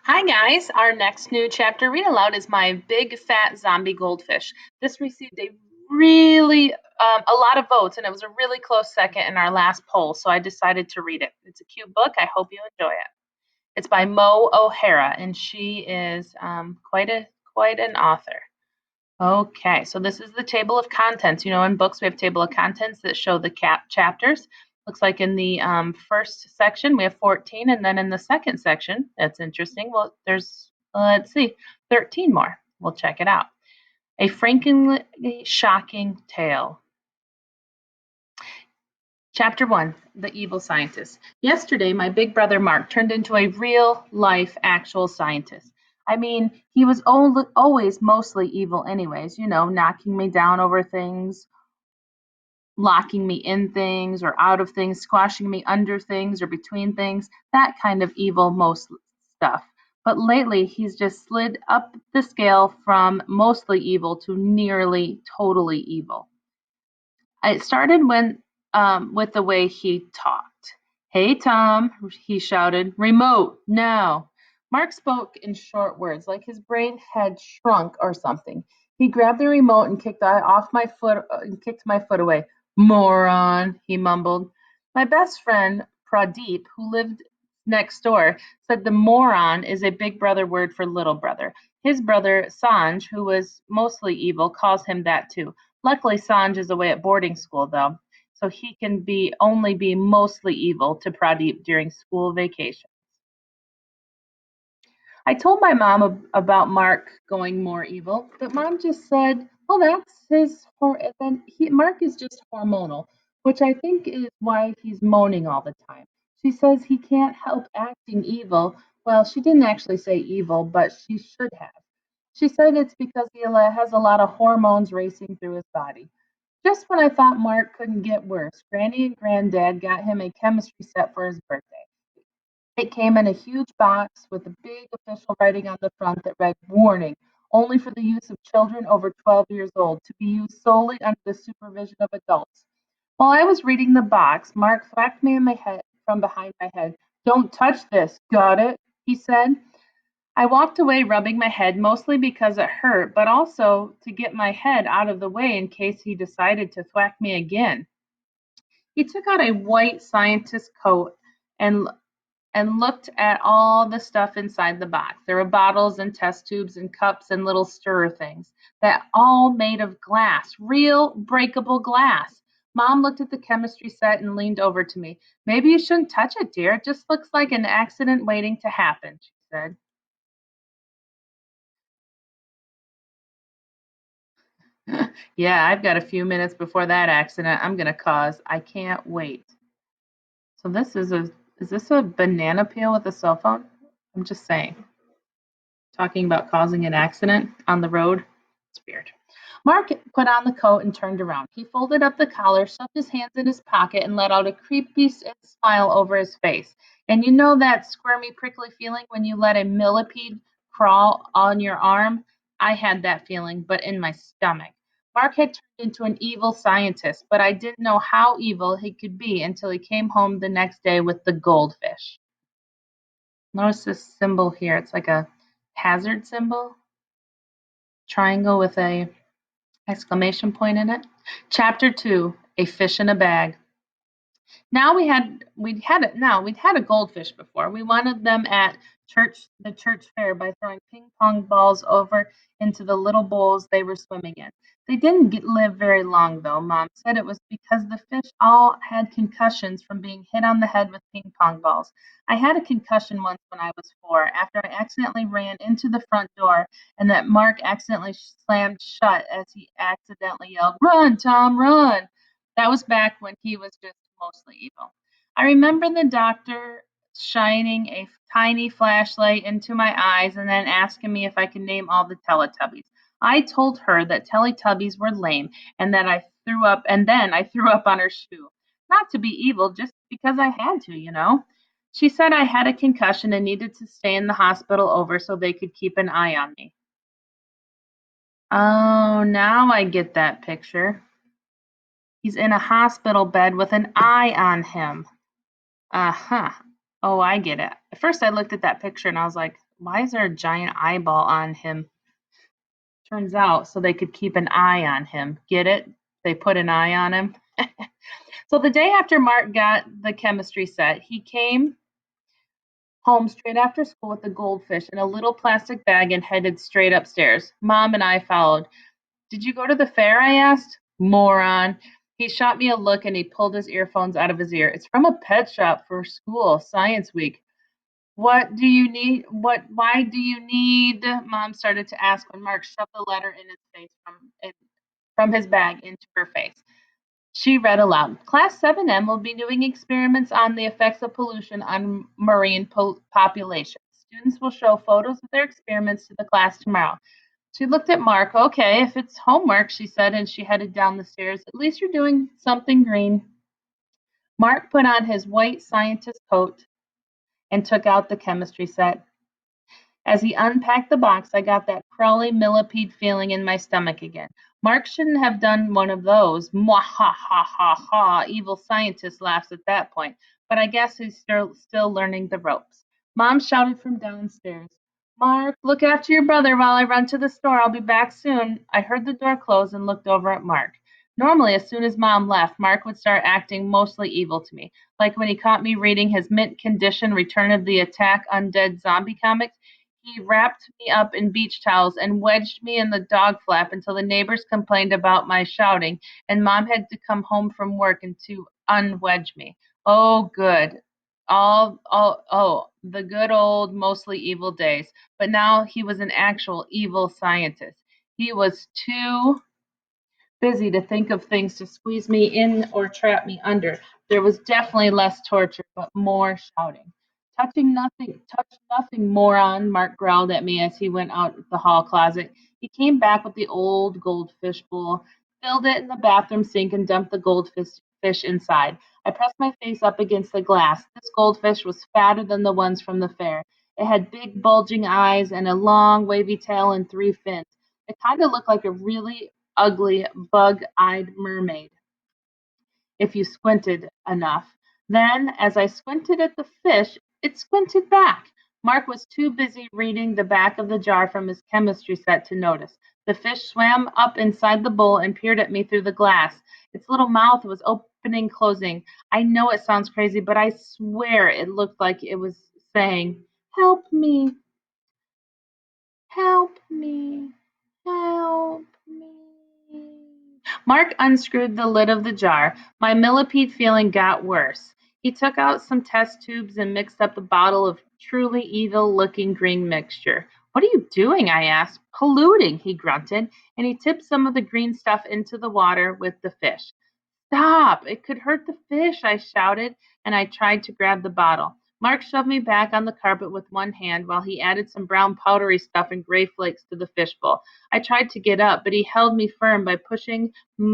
Hi guys, our next new chapter read aloud is my Big Fat Zombie Goldfish. This received a lot of votes and it was a really close second in our last poll, so I decided to read it. It's a cute book. I hope you enjoy it. It's by Mo O'Hara and she is quite an author. Okay, so this is the table of contents. You know, in books we have table of contents that show the chapters. Looks like in the first section we have 14, and then in the second section, that's interesting. Well, there's let's see, 13 more. We'll check it out. A frankly shocking tale. Chapter 1, The Evil Scientist. Yesterday, my big brother Mark turned into a real life actual scientist. I mean, he was always mostly evil, anyways, you know, knocking me down over things, locking me in things or out of things, squashing me under things or between things, that kind of evil, most stuff. But lately, he's just slid up the scale from mostly evil to nearly totally evil. It started when with the way he talked. "Hey, Tom," he shouted. "Remote, now." Mark spoke in short words, like his brain had shrunk or something. He grabbed the remote and kicked my foot away. "Moron," he mumbled. My best friend, Pradeep, who lived next door, said the moron is a big brother word for little brother. His brother, Sanj, who was mostly evil, calls him that too. Luckily, Sanj is away at boarding school, though, so he can only be mostly evil to Pradeep during school vacation. I told my mom about Mark going more evil, but mom just said, "Well, that's Mark is just hormonal," which I think is why he's moaning all the time. She says he can't help acting evil. Well, she didn't actually say evil, but she should have. She said it's because he has a lot of hormones racing through his body. Just when I thought Mark couldn't get worse, Granny and Granddad got him a chemistry set for his birthday. It came in a huge box with a big official writing on the front that read, "Warning, only for the use of children over 12 years old, to be used solely under the supervision of adults." While I was reading the box, Mark thwacked me in my head from behind my head. "Don't touch this, got it?" he said. I walked away rubbing my head, mostly because it hurt, but also to get my head out of the way in case he decided to thwack me again. He took out a white scientist coat and looked at all the stuff inside the box. There were bottles and test tubes and cups and little stirrer things that all made of glass, real breakable glass. Mom looked at the chemistry set and leaned over to me. "Maybe you shouldn't touch it, dear. It just looks like an accident waiting to happen," she said. Yeah, I've got a few minutes before that accident I'm gonna cause. I can't wait. So is this a banana peel with a cell phone? I'm just saying. Talking about causing an accident on the road. It's weird. Mark put on the coat and turned around. He folded up the collar, shoved his hands in his pocket, and let out a creepy smile over his face. And you know that squirmy, prickly feeling when you let a millipede crawl on your arm? I had that feeling, but in my stomach. Mark had turned into an evil scientist, but I didn't know how evil he could be until he came home the next day with the goldfish. Notice this symbol here. It's like a hazard symbol, triangle with a exclamation point in it. Chapter 2, A Fish in a Bag. We'd had a goldfish before. We wanted them at the church fair by throwing ping pong balls over into the little bowls they were swimming in. They didn't live very long though. Mom said it was because the fish all had concussions from being hit on the head with ping pong balls. I had a concussion once when I was 4 after I accidentally ran into the front door and that Mark accidentally slammed shut as he accidentally yelled, "Run, Tom, run!" That was back when he was just mostly evil. I remember the doctor shining a tiny flashlight into my eyes and then asking me if I could name all the Teletubbies. I told her that Teletubbies were lame and that I threw up on her shoe. Not to be evil, just because I had to, you know. She said I had a concussion and needed to stay in the hospital over so they could keep an eye on me. Oh, now I get that picture. He's in a hospital bed with an eye on him. Uh-huh. Oh, I get it. At first, I looked at that picture and I was like, why is there a giant eyeball on him? Turns out so they could keep an eye on him. Get it? They put an eye on him. So the day after Mark got the chemistry set, he came home straight after school with the goldfish in a little plastic bag and headed straight upstairs. Mom and I followed. Did you go to the fair? I asked. Moron. He shot me a look and he pulled his earphones out of his ear. It's from a pet shop for school, science week. What do you need? Why do you need? Mom started to ask when Mark shoved the letter in his face from his bag into her face. She read aloud. Class 7M will be doing experiments on the effects of pollution on marine populations. Students will show photos of their experiments to the class tomorrow. She looked at Mark. Okay, if it's homework, she said, and she headed down the stairs. At least you're doing something green. Mark put on his white scientist coat and took out the chemistry set. As he unpacked the box, I got that crawly millipede feeling in my stomach again. Mark shouldn't have done one of those. Mwah ha ha ha ha. Evil scientist laughs at that point. But I guess he's still learning the ropes. Mom shouted from downstairs, Mark, look after your brother while I run to the store. I'll be back soon. I heard the door close and looked over at Mark. Normally, as soon as Mom left, Mark would start acting mostly evil to me, like when he caught me reading his mint condition Return of the Attack Undead Zombie comics. He wrapped me up in beach towels and wedged me in the dog flap until the neighbors complained about my shouting, and Mom had to come home from work and to unwedge me. Oh, good. The good old, mostly evil days. But now he was an actual evil scientist. He was too busy to think of things to squeeze me in or trap me under. There was definitely less torture, but more shouting. Touch nothing, moron, Mark growled at me as he went out the hall closet. He came back with the old goldfish bowl, filled it in the bathroom sink, and dumped the goldfish inside. I pressed my face up against the glass. This goldfish was fatter than the ones from the fair. It had big, bulging eyes and a long, wavy tail and three fins. It kind of looked like a really ugly, bug-eyed mermaid if you squinted enough. Then, as I squinted at the fish, it squinted back. Mark was too busy reading the back of the jar from his chemistry set to notice. The fish swam up inside the bowl and peered at me through the glass. Its little mouth was opening, closing. I know it sounds crazy, but I swear it looked like it was saying, Help me, help me, help me. Mark unscrewed the lid of the jar. My millipede feeling got worse. He took out some test tubes and mixed up a bottle of truly evil looking green mixture. What are you doing? I asked. Polluting, he grunted, and he tipped some of the green stuff into the water with the fish. Stop! It could hurt the fish, I shouted, and I tried to grab the bottle. Mark shoved me back on the carpet with one hand while he added some brown powdery stuff and gray flakes to the fishbowl. I tried to get up, but he held me firm by pushing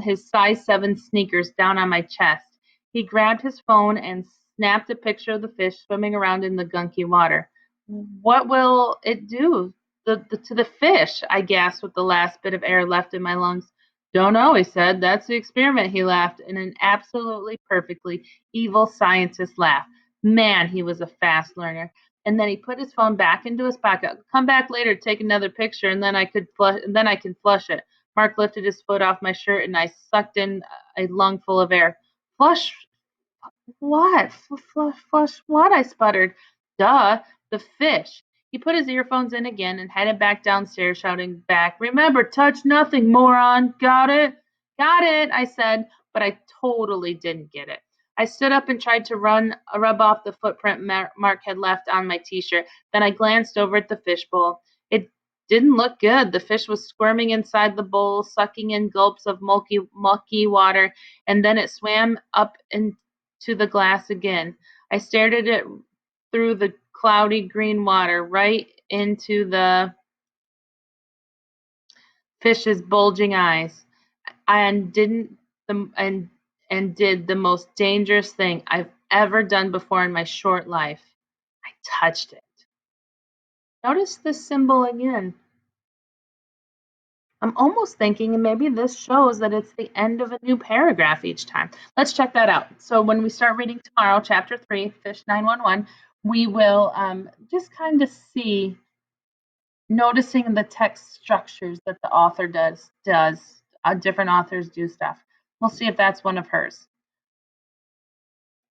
his size 7 sneakers down on my chest. He grabbed his phone and snapped a picture of the fish swimming around in the gunky water. What will it do to the fish? I gasped with the last bit of air left in my lungs. Don't know, he said. That's the experiment, he laughed in an absolutely perfectly evil scientist laugh. Man, he was a fast learner. And then he put his phone back into his pocket. Come back later, take another picture, and then I can flush it. Mark lifted his foot off my shirt, and I sucked in a lungful of air. Flush what? Flush what? I sputtered. Duh, the fish. He put his earphones in again and headed back downstairs, shouting back, Remember, touch nothing, moron. Got it? Got it, I said, but I totally didn't get it. I stood up and tried to rub off the footprint Mark had left on my t-shirt. Then I glanced over at the fishbowl. It didn't look good. The fish was squirming inside the bowl, sucking in gulps of mucky water, and then it swam up into the glass again. I stared at it through the cloudy green water, right into the fish's bulging eyes, and didn't the and did the most dangerous thing I've ever done before in my short life. I touched it. Notice this symbol again. I'm almost thinking maybe this shows that it's the end of a new paragraph each time. Let's check that out. So when we start reading tomorrow, chapter 3, Fish 911, we will just kind of see, noticing the text structures that the author does different authors do stuff. We'll see if that's one of hers.